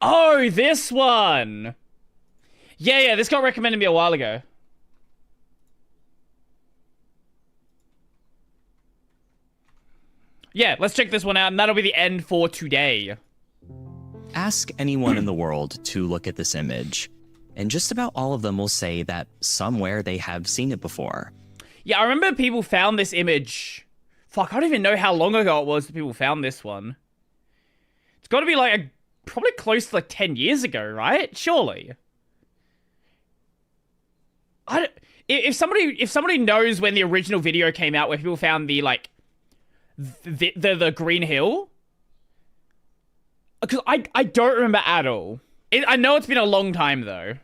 Oh, this one. Yeah, this got recommended to me a while ago. Yeah, let's check this one out, and that'll be the end for today. Ask anyone in the world to look at this image, and just about all of them will say that somewhere they have seen it before. Yeah, I remember people found this image. Fuck, I don't even know how long ago it was that people found this one. It's got to be like probably close to like 10 years ago, right? Surely. If somebody knows when the original video came out where people found the like the Green Hill, because I don't remember at all. I know it's been a long time though.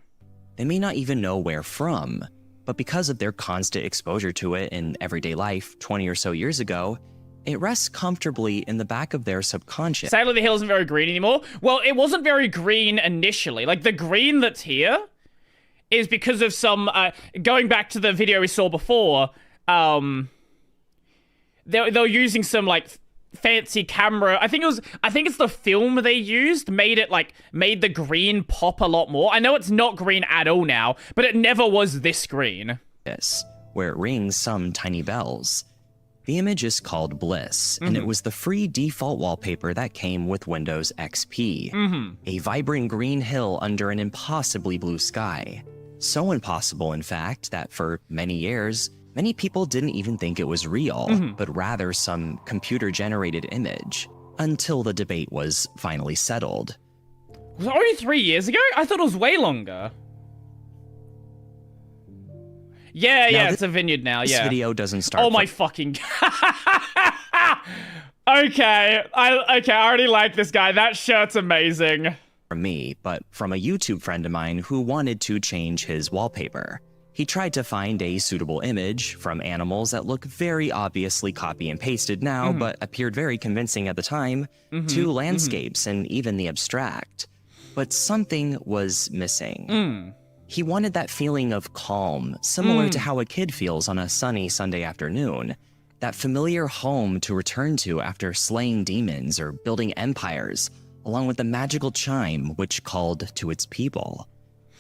They may not even know where from, but because of their constant exposure to it in everyday life 20 or so years ago, it rests comfortably in the back of their subconscious. Sadly, the hill isn't very green anymore. Well, it wasn't very green initially. Like, the green that's here is because of some, going back to the video we saw before, they were using some, like, fancy camera. I think it's the film they used made the green pop a lot more. I know it's not green at all now, but it never was this green. Yes, where it rings some tiny bells. The image is called Bliss, and it was the free default wallpaper that came with Windows XP. A vibrant green hill under an impossibly blue sky. So impossible, in fact, that for many years, many people didn't even think it was real, but rather some computer-generated image, until the debate was finally settled. Was it only 3 years ago? I thought it was way longer. Yeah, it's a vineyard now, This video doesn't start. Oh my fucking... Okay, I already like this guy. That shirt's amazing. From me, but from a YouTube friend of mine who wanted to change his wallpaper. He tried to find a suitable image from animals that look very obviously copy and pasted now, but appeared very convincing at the time, to landscapes and even the abstract. But something was missing. He wanted that feeling of calm, similar to how a kid feels on a sunny Sunday afternoon. That familiar home to return to after slaying demons or building empires, along with the magical chime which called to its people.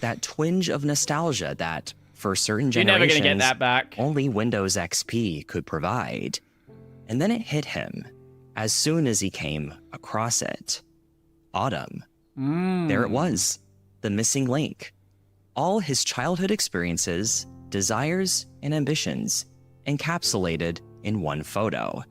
That twinge of nostalgia that, for certain generations, you're never gonna get that back. Only Windows XP could provide. And then it hit him, as soon as he came across it. Autumn. There it was, the missing link. All his childhood experiences, desires, and ambitions, encapsulated in one photo.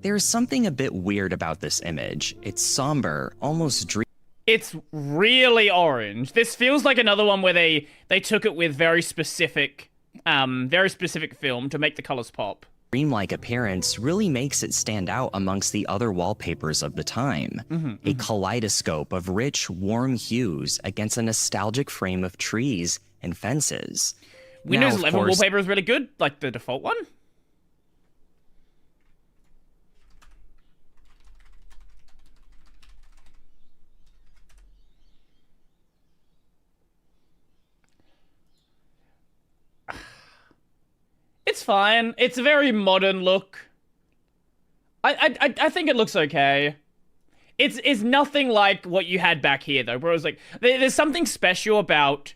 There's something a bit weird about this image. It's somber, almost dreamy. It's really orange. This feels like another one where they took it with very specific film to make the colors pop. Dreamlike appearance really makes it stand out amongst the other wallpapers of the time. A kaleidoscope of rich, warm hues against a nostalgic frame of trees and fences. Windows 11 wallpaper is really good, like the default one. It's fine. It's a very modern look. I think it looks okay. It's nothing like what you had back here though, where it was like there's something special about.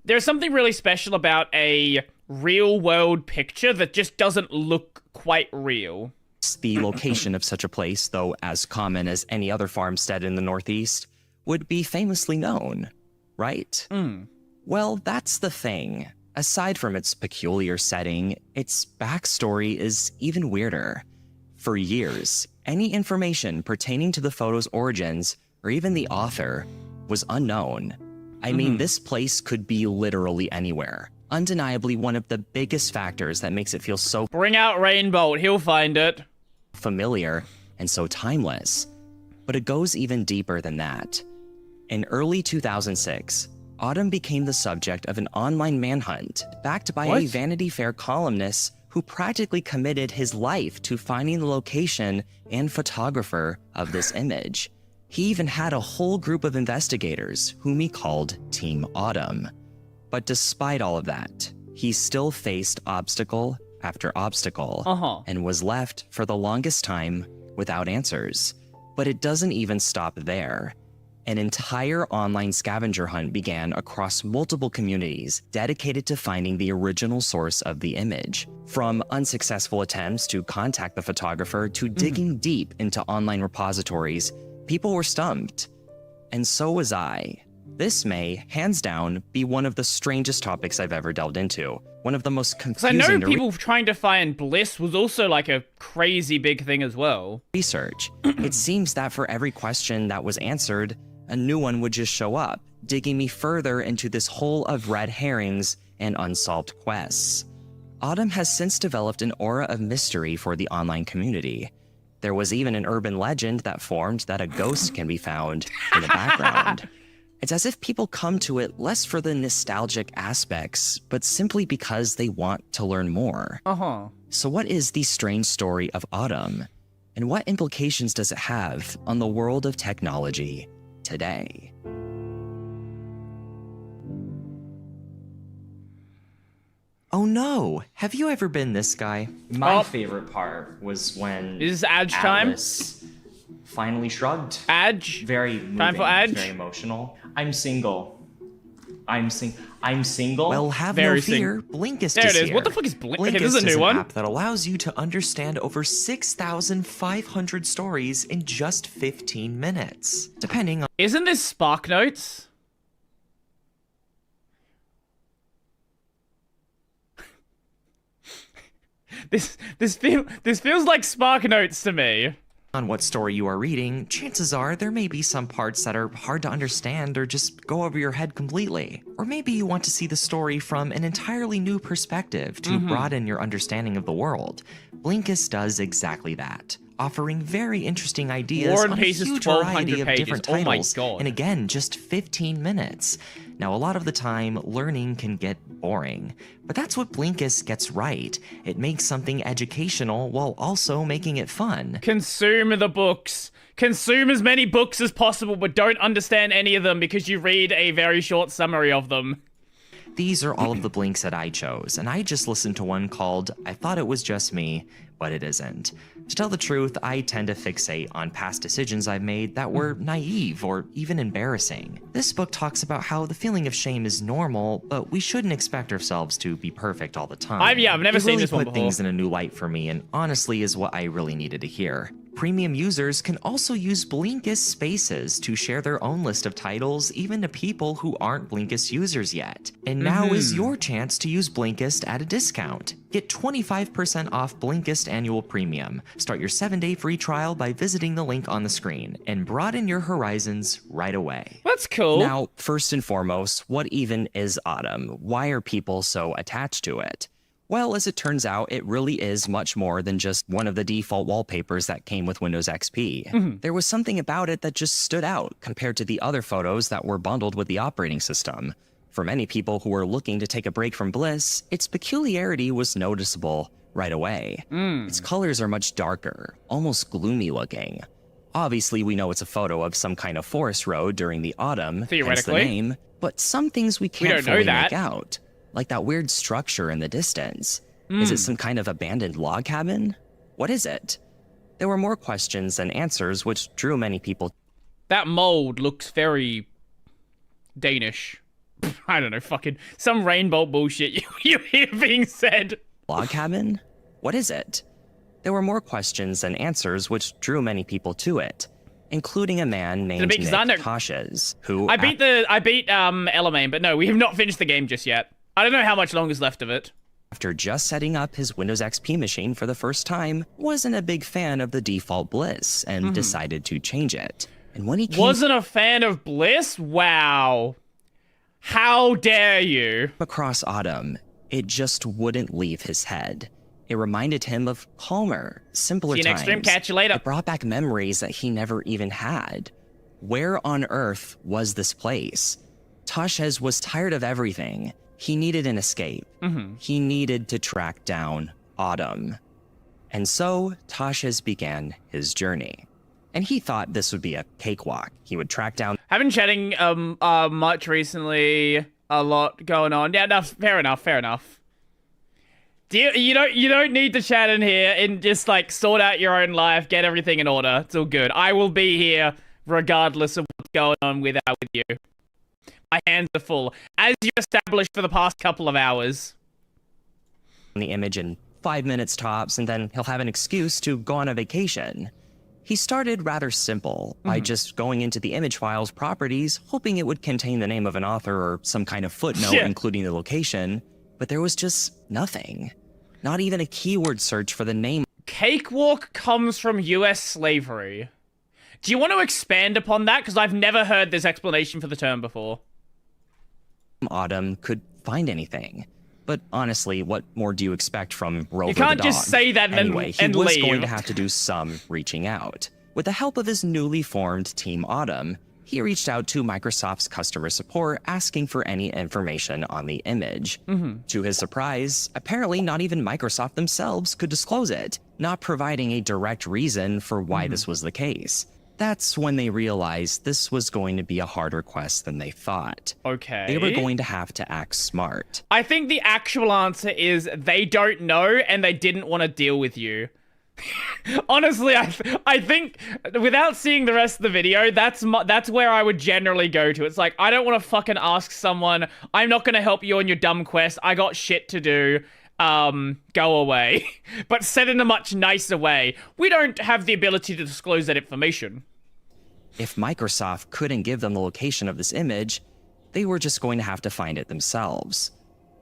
There's something really special about a real world picture that just doesn't look quite real. The location of such a place, though as common as any other farmstead in the Northeast, would be famously known, right? Well, that's the thing. Aside from its peculiar setting, its backstory is even weirder. For years, any information pertaining to the photo's origins, or even the author, was unknown. I mean, this place could be literally anywhere. Undeniably one of the biggest factors that makes it feel so Bring out Rainbolt, he'll find it. Familiar and so timeless. But it goes even deeper than that. In early 2006, Autumn became the subject of an online manhunt backed by a Vanity Fair columnist who practically committed his life to finding the location and photographer of this image. He even had a whole group of investigators whom he called Team Autumn. But despite all of that, he still faced obstacle after obstacle and was left for the longest time without answers. But it doesn't even stop there. An entire online scavenger hunt began across multiple communities dedicated to finding the original source of the image. From unsuccessful attempts to contact the photographer to digging deep into online repositories, people were stumped. And so was I. This may, hands down, be one of the strangest topics I've ever delved into. One of the most confusing I know people trying to find bliss was also like a crazy big thing as well. Research. It seems that for every question that was answered, a new one would just show up, digging me further into this hole of red herrings and unsolved quests. Autumn has since developed an aura of mystery for the online community. There was even an urban legend that formed that a ghost can be found in the background. It's as if people come to it less for the nostalgic aspects, but simply because they want to learn more. So what is the strange story of Autumn? And what implications does it have on the world of technology today? Oh no, have you ever been this guy? My favorite part was when Is this Adge time? Atlas finally shrugged. Adge? Very moving, Time for Adge? very emotional. I'm single. I'm single. Well, have Very no fear. Blinkist There is it is. here. What the fuck is Blinkist? Okay, Blinkist this is a new an one. app that allows you to understand over 6,500 stories in just 15 minutes, depending on Isn't this Spark Notes? This feels like Spark Notes to me. what story you are reading. Chances are there may be some parts that are hard to understand or just go over your head completely. Or maybe you want to see the story from an entirely new perspective to broaden your understanding of the world. Blinkist does exactly that, offering very interesting ideas War and on a Peace is huge 1,200 variety of pages. different Oh my titles, God. and again, just 15 minutes. Now, a lot of the time, learning can get boring, but that's what Blinkist gets right. It makes something educational while also making it fun. Consume the books. Consume as many books as possible, but don't understand any of them because you read a very short summary of them. These are all of the blinks that I chose, and I just listened to one called I Thought It Was Just Me, but It Isn't. To tell the truth, I tend to fixate on past decisions I've made that were naive or even embarrassing. This book talks about how the feeling of shame is normal, but we shouldn't expect ourselves to be perfect all the time. I've never seen really this one put before. things in a new light for me, and honestly is what I really needed to hear. Premium users can also use Blinkist Spaces to share their own list of titles, even to people who aren't Blinkist users yet. And now is your chance to use Blinkist at a discount. Get 25% off Blinkist Annual Premium. Start your 7-day free trial by visiting the link on the screen, and broaden your horizons right away. That's cool. Now, first and foremost, what even is Autumn? Why are people so attached to it? Well, as it turns out, it really is much more than just one of the default wallpapers that came with Windows XP. There was something about it that just stood out compared to the other photos that were bundled with the operating system. For many people who were looking to take a break from Bliss, its peculiarity was noticeable right away. Its colors are much darker, almost gloomy looking. Obviously, we know it's a photo of some kind of forest road during the autumn, hence the Theoretically. name, but some things we can't don't know fully that. make out. Like that weird structure in the distance. Is it some kind of abandoned log cabin? What is it? There were more questions than answers, which drew many people. That mold looks very Danish. I don't know, fucking some rainbow bullshit you hear being said. Log cabin? What is it? There were more questions than answers, which drew many people to it, including a man named Nick Tashes, who I beat Elamane, but no, we have not finished the game just yet. I don't know how much longer is left of it. after just setting up his Windows XP machine for the first time, wasn't a big fan of the default Bliss and decided to change it. And when he wasn't a fan of Bliss? Wow. How dare you? Across Autumn, it just wouldn't leave his head. It reminded him of calmer, simpler See you times. next stream, catch you later. It brought back memories that he never even had. Where on earth was this place? Tashes was tired of everything. He needed an escape. He needed to track down Autumn. And so, Tashes began his journey. And he thought this would be a cakewalk. He would track down... I've been chatting much recently. A lot going on. Yeah, no, fair enough. You don't need to chat in here and just like sort out your own life, get everything in order. It's all good. I will be here regardless of what going on with you. My hands are full, as you established for the past couple of hours. The image in 5 minutes tops, and then he'll have an excuse to go on a vacation. He started rather simple, by just going into the image file's properties, hoping it would contain the name of an author or some kind of footnote, including the location, but there was just nothing. Not even a keyword search for the name. Cakewalk comes from US slavery. Do you want to expand upon that? Because I've never heard this explanation for the term before. Autumn could find anything. But honestly, what more do you expect from Rover You can't the dog? just say that and anyway, he and was leave. going to have to do some reaching out. With the help of his newly formed Team Autumn, he reached out to Microsoft's customer support asking for any information on the image. To his surprise, apparently not even Microsoft themselves could disclose it, not providing a direct reason for why this was the case. That's when they realized this was going to be a harder quest than they thought. Okay. They were going to have to act smart. I think the actual answer is they don't know and they didn't want to deal with you. Honestly, I think without seeing the rest of the video, that's where I would generally go to. It's like, I don't want to fucking ask someone. I'm not going to help you on your dumb quest. I got shit to do. Go away. But said in a much nicer way. We don't have the ability to disclose that information. If Microsoft couldn't give them the location of this image, they were just going to have to find it themselves.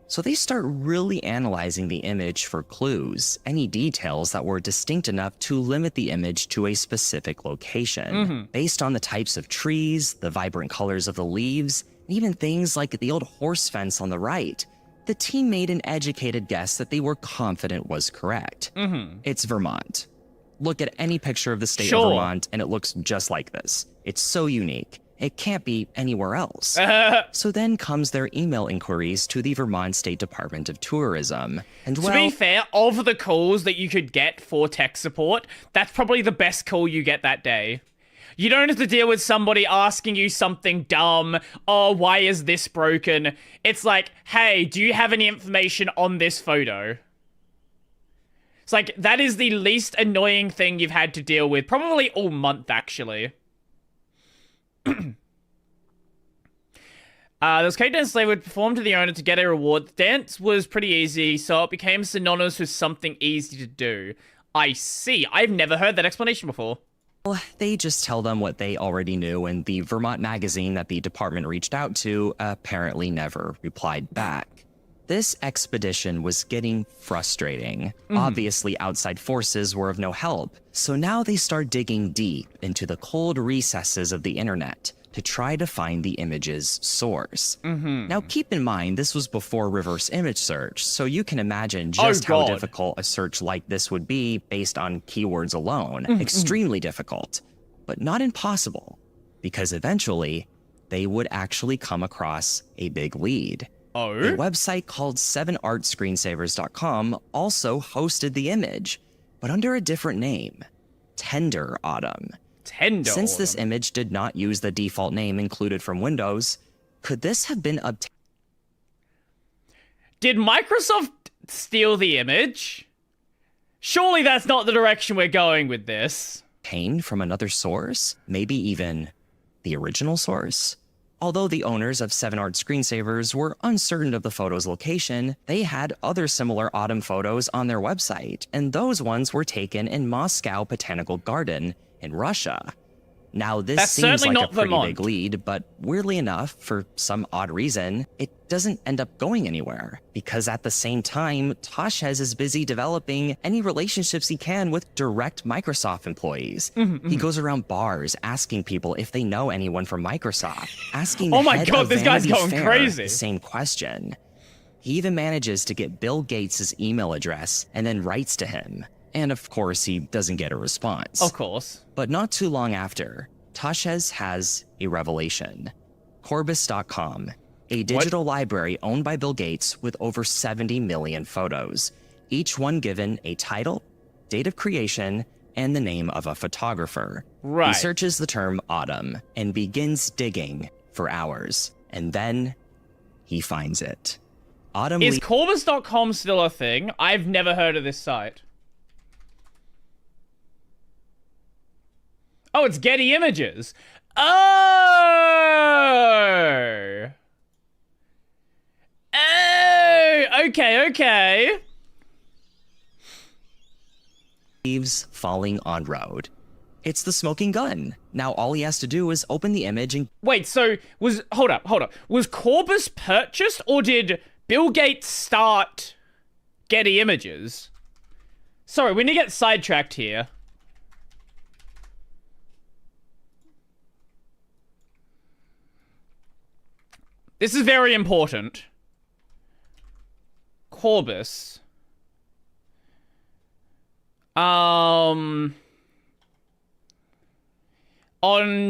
So they start really analyzing the image for clues, any details that were distinct enough to limit the image to a specific location. Based on the types of trees, the vibrant colors of the leaves, and even things like the old horse fence on the right, the team made an educated guess that they were confident was correct. It's Vermont. Look at any picture of the state of Vermont and it looks just like this. It's so unique. It can't be anywhere else. So then comes their email inquiries to the Vermont State Department of Tourism. And well, to be fair, of the calls that you could get for tech support, that's probably the best call you get that day. You don't have to deal with somebody asking you something dumb. Oh, why is this broken? It's like, hey, do you have any information on this photo? It's like, that is the least annoying thing you've had to deal with. Probably all month, actually. This cake dance slave would perform to the owner to get a reward. The dance was pretty easy, so it became synonymous with something easy to do. I see. I've never heard that explanation before. They just tell them what they already knew, and the Vermont magazine that the department reached out to apparently never replied back. This expedition was getting frustrating. Obviously, outside forces were of no help, so now they start digging deep into the cold recesses of the internet to try to find the image's source. Now, keep in mind, this was before reverse image search, so you can imagine just how difficult a search like this would be based on keywords alone. Extremely difficult, but not impossible, because eventually, they would actually come across a big lead. A website called 7artscreensavers.com also hosted the image, but under a different name, Tender Autumn. Since this image did not use the default name included from Windows, could this have been obtained? Did Microsoft steal the image? Surely that's not the direction we're going with this. From another source? Maybe even the original source? Although the owners of 7art Screensavers were uncertain of the photo's location, they had other similar autumn photos on their website, and those ones were taken in Moscow Botanical Garden in Russia. Now, this seems like a pretty big lead, but weirdly enough, for some odd reason, it doesn't end up going anywhere. Because at the same time, Tashez is busy developing any relationships he can with direct Microsoft employees. He goes around bars asking people if they know anyone from Microsoft, asking the head of Vanity Fair the same question. He even manages to get Bill Gates' email address and then writes to him. And of course, he doesn't get a response. Of course. But not too long after, Tashez has a revelation. Corbis.com, a digital library owned by Bill Gates with over 70 million photos, each one given a title, date of creation, and the name of a photographer. He searches the term autumn and begins digging for hours. And then he finds it. Autumn Is Corbis.com still a thing? I've never heard of this site. Oh, it's Getty Images. Oh! Oh! Okay, okay. Leaves falling on road. It's the smoking gun. Now all he has to do is open the image and Wait, so hold up. Was Corbus purchased, or did Bill Gates start Getty Images? Sorry, we need to get sidetracked here. This is very important. Corbus. On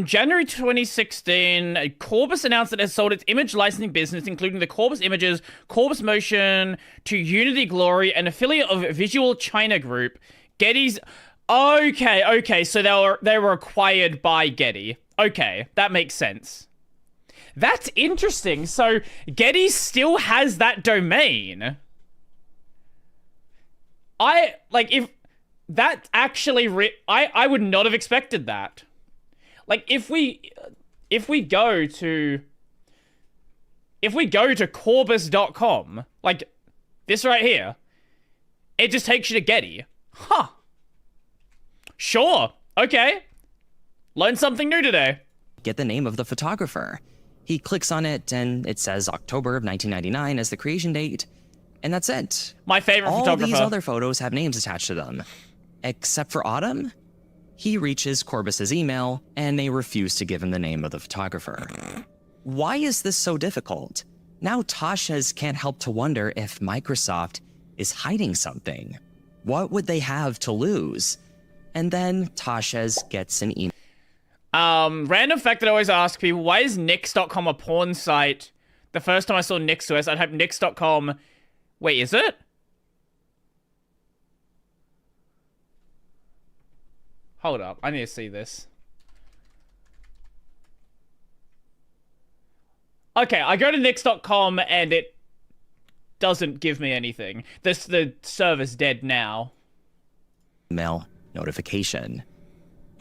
January 2016, Corbus announced that it has sold its image licensing business, including the Corbus Images, Corbus Motion, to Unity Glory, an affiliate of Visual China Group. Getty's... Okay, so they were acquired by Getty. Okay, that makes sense. That's interesting. So Getty still has that domain. If that actually... I would not have expected that. Like, if we go to Corbus.com, like this right here, it just takes you to Getty. Huh. Sure. Okay. Learned something new today. get the name of the photographer. He clicks on it and it says October of 1999 as the creation date, and that's it. My favorite All photographer. these other photos have names attached to them. Except for Autumn. He reaches Corbus's email, and they refuse to give him the name of the photographer. Why is this so difficult? Now Tasha's can't help to wonder if Microsoft is hiding something. What would they have to lose? And then Tasha's gets an email. Random fact that I always ask people, why is Nix.com a porn site? The first time I saw NixOS, I'd have Nix.com. Wait, is it? Hold up, I need to see this. Okay, I go to Nix.com and it doesn't give me anything. The server's dead now. Email notification.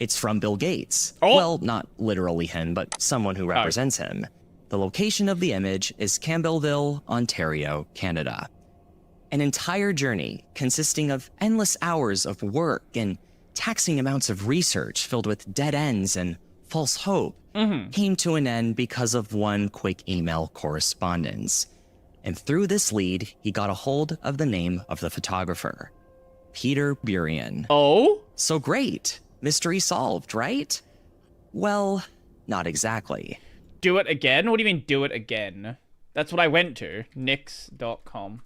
It's from Bill Gates. Oh. Well, not literally him, but someone who represents him. The location of the image is Campbellville, Ontario, Canada. An entire journey consisting of endless hours of work and taxing amounts of research filled with dead ends and false hope came to an end because of one quick email correspondence. And through this lead, he got a hold of the name of the photographer, Peter Burian. Oh? So great. Mystery solved, right? Well, not exactly. Do it again? What do you mean, do it again? That's what I went to. Nix.com.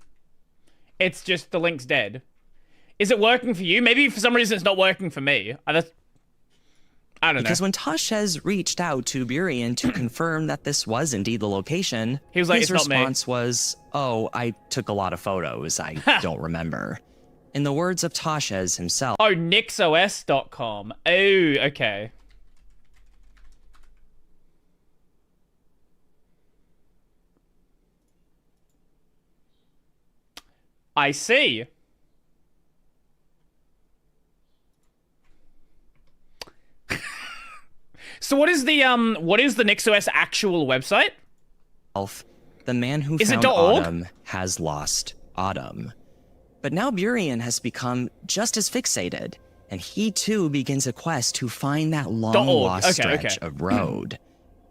It's just the link's dead. Is it working for you? Maybe for some reason it's not working for me. I don't know. Because when Tashez reached out to Burian to confirm that this was indeed the location, he was like, his it's not me. response was, "Oh, I took a lot of photos. I don't remember." In the words of Tashez himself, Oh, NixOS.com. Oh, okay. I see. So what is the NixOS actual website? the man who Is it found .org? Autumn has lost Autumn. But now Burian has become just as fixated, and he too begins a quest to find that long-lost stretch of road.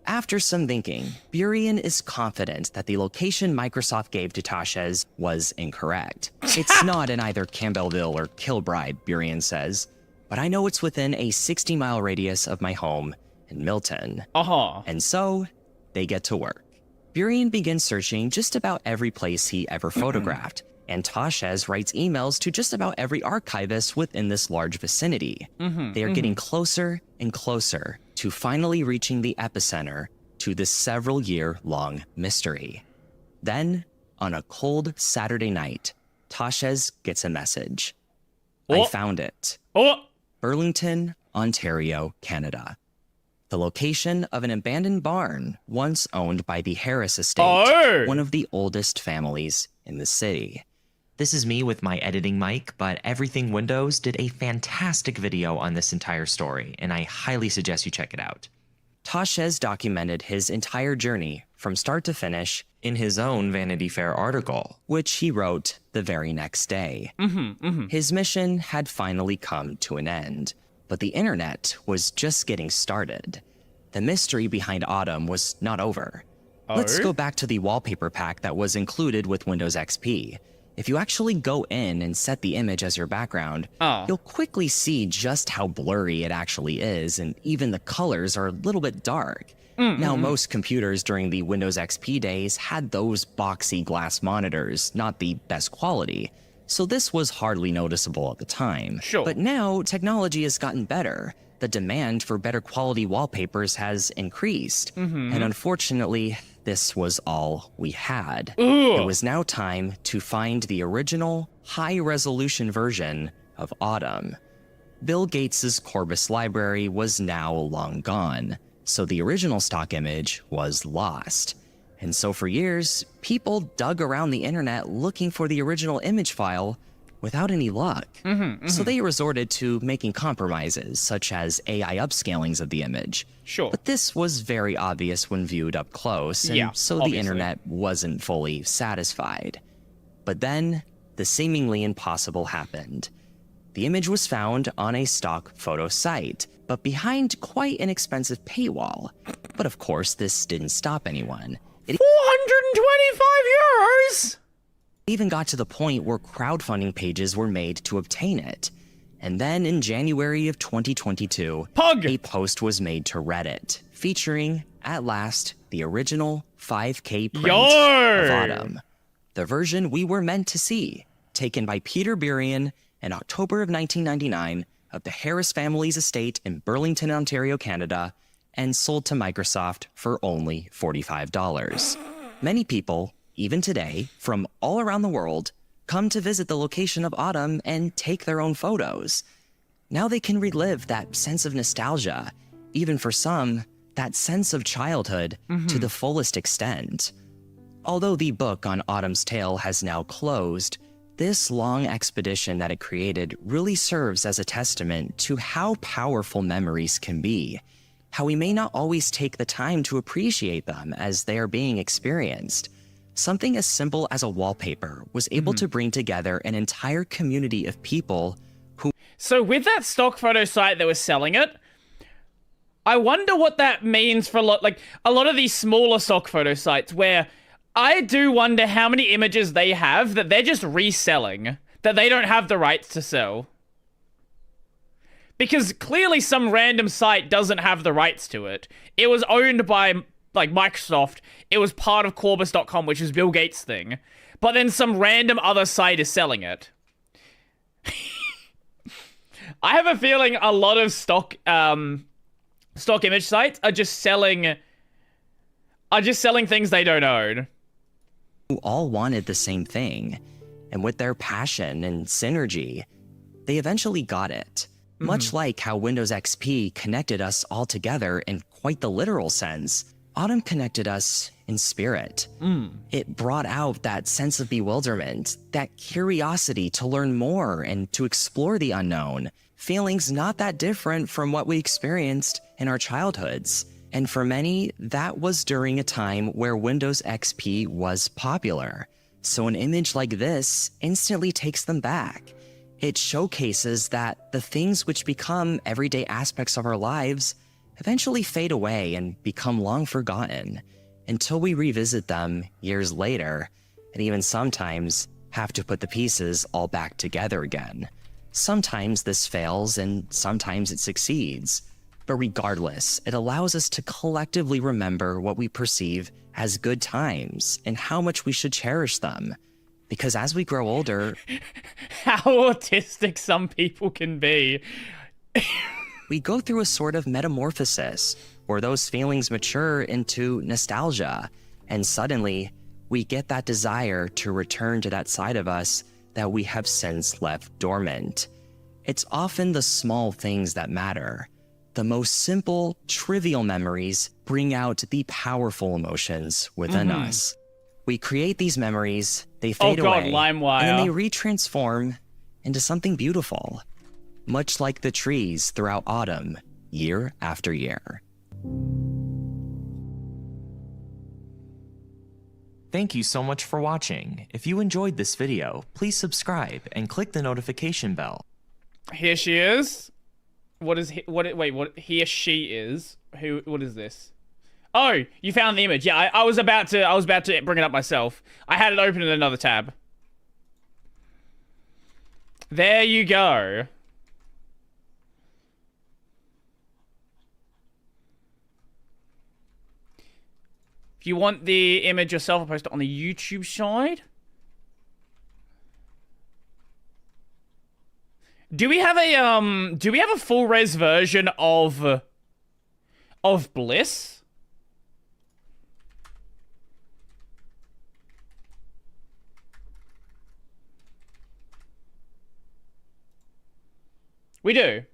After some thinking, Burian is confident that the location Microsoft gave to Tashez was incorrect. It's not in either Campbellville or Kilbride, Burian says, but I know it's within a 60-mile radius of my home in Milton. And so, they get to work. Burian begins searching just about every place he ever photographed, and Tashez writes emails to just about every archivist within this large vicinity. They are getting closer and closer to finally reaching the epicenter to this several-year-long mystery. Then, on a cold Saturday night, Tashez gets a message. I found it. Burlington, Ontario, Canada. The location of an abandoned barn once owned by the Harris estate, one of the oldest families in the city. This is me with my editing mic, but Everything Windows did a fantastic video on this entire story, and I highly suggest you check it out. Tashez documented his entire journey from start to finish, In his own Vanity Fair article. which he wrote the very next day. His mission had finally come to an end, but the internet was just getting started. The mystery behind Autumn was not over. Let's go back to the wallpaper pack that was included with Windows XP. If you actually go in and set the image as your background, you'll quickly see just how blurry it actually is, and even the colors are a little bit dark. Now, most computers during the Windows XP days had those boxy glass monitors, not the best quality, so this was hardly noticeable at the time. Sure. But now, technology has gotten better. The demand for better quality wallpapers has increased, and unfortunately, this was all we had. It was now time to find the original, high-resolution version of Autumn. Bill Gates's Corbis library was now long gone, so the original stock image was lost. And so for years, people dug around the internet looking for the original image file without any luck. So they resorted to making compromises, such as AI upscalings of the image. Sure. But this was very obvious when viewed up close, and so obviously. the internet wasn't fully satisfied. But then, the seemingly impossible happened. The image was found on a stock photo site, but behind quite an expensive paywall. But of course, this didn't stop anyone. It 425 euros? even got to the point where crowdfunding pages were made to obtain it. And then in January of 2022, a post was made to Reddit, featuring, at last, the original 5K print of Autumn. The version we were meant to see, taken by Peter Burian in October of 1999 of the Harris family's estate in Burlington, Ontario, Canada, and sold to Microsoft for only $45. Many people, even today, from all around the world, come to visit the location of Autumn and take their own photos. Now they can relive that sense of nostalgia, even for some, that sense of childhood, to the fullest extent. Although the book on Autumn's tale has now closed, this long expedition that it created really serves as a testament to how powerful memories can be, how we may not always take the time to appreciate them as they are being experienced. Something as simple as a wallpaper was able to bring together an entire community of people who... So with that stock photo site that was selling it, I wonder what that means for a lot of these smaller stock photo sites where I do wonder how many images they have that they're just reselling, that they don't have the rights to sell. Because clearly some random site doesn't have the rights to it. It was owned by, Microsoft. It was part of Corbis.com, which is Bill Gates' thing. But then some random other site is selling it. I have a feeling a lot of stock image sites are just selling things they don't own. Who all wanted the same thing, and with their passion and synergy, they eventually got it. Much like how Windows XP connected us all together in quite the literal sense, Autumn connected us in spirit. It brought out that sense of bewilderment, that curiosity to learn more and to explore the unknown, feelings not that different from what we experienced in our childhoods. And for many, that was during a time where Windows XP was popular. So an image like this instantly takes them back. It showcases that the things which become everyday aspects of our lives eventually fade away and become long forgotten until we revisit them years later, and even sometimes have to put the pieces all back together again. Sometimes this fails and sometimes it succeeds. But regardless, it allows us to collectively remember what we perceive as good times and how much we should cherish them. Because as we grow older... How autistic some people can be. We go through a sort of metamorphosis, where those feelings mature into nostalgia, and suddenly, we get that desire to return to that side of us that we have since left dormant. It's often the small things that matter. The most simple, trivial memories bring out the powerful emotions within us. We create these memories, they fade away, LimeWire. and then they retransform into something beautiful, much like the trees throughout autumn, year after year. Thank you so much for watching. If you enjoyed this video, please subscribe and click the notification bell. Here she is. What is wait, what here she is? What is this? Oh, you found the image. Yeah, I was about to bring it up myself. I had it open in another tab. There you go. If you want the image yourself, I'll post it on the YouTube side. Do we have a full res version of Bliss? We do.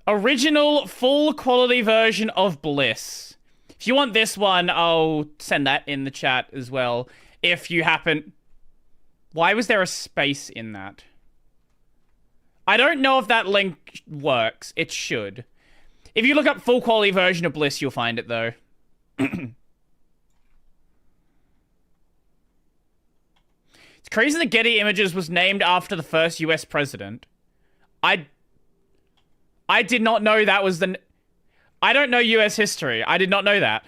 Original full quality version of Bliss. If you want this one, I'll send that in the chat as well. If you happen... Why was there a space in that? I don't know if that link works. It should. If you look up full quality version of Bliss, you'll find it though. It's crazy that Getty Images was named after the first US president. I did not know that was the... I don't know US history. I did not know that.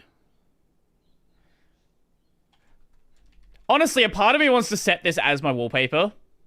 Honestly, a part of me wants to set this as my wallpaper.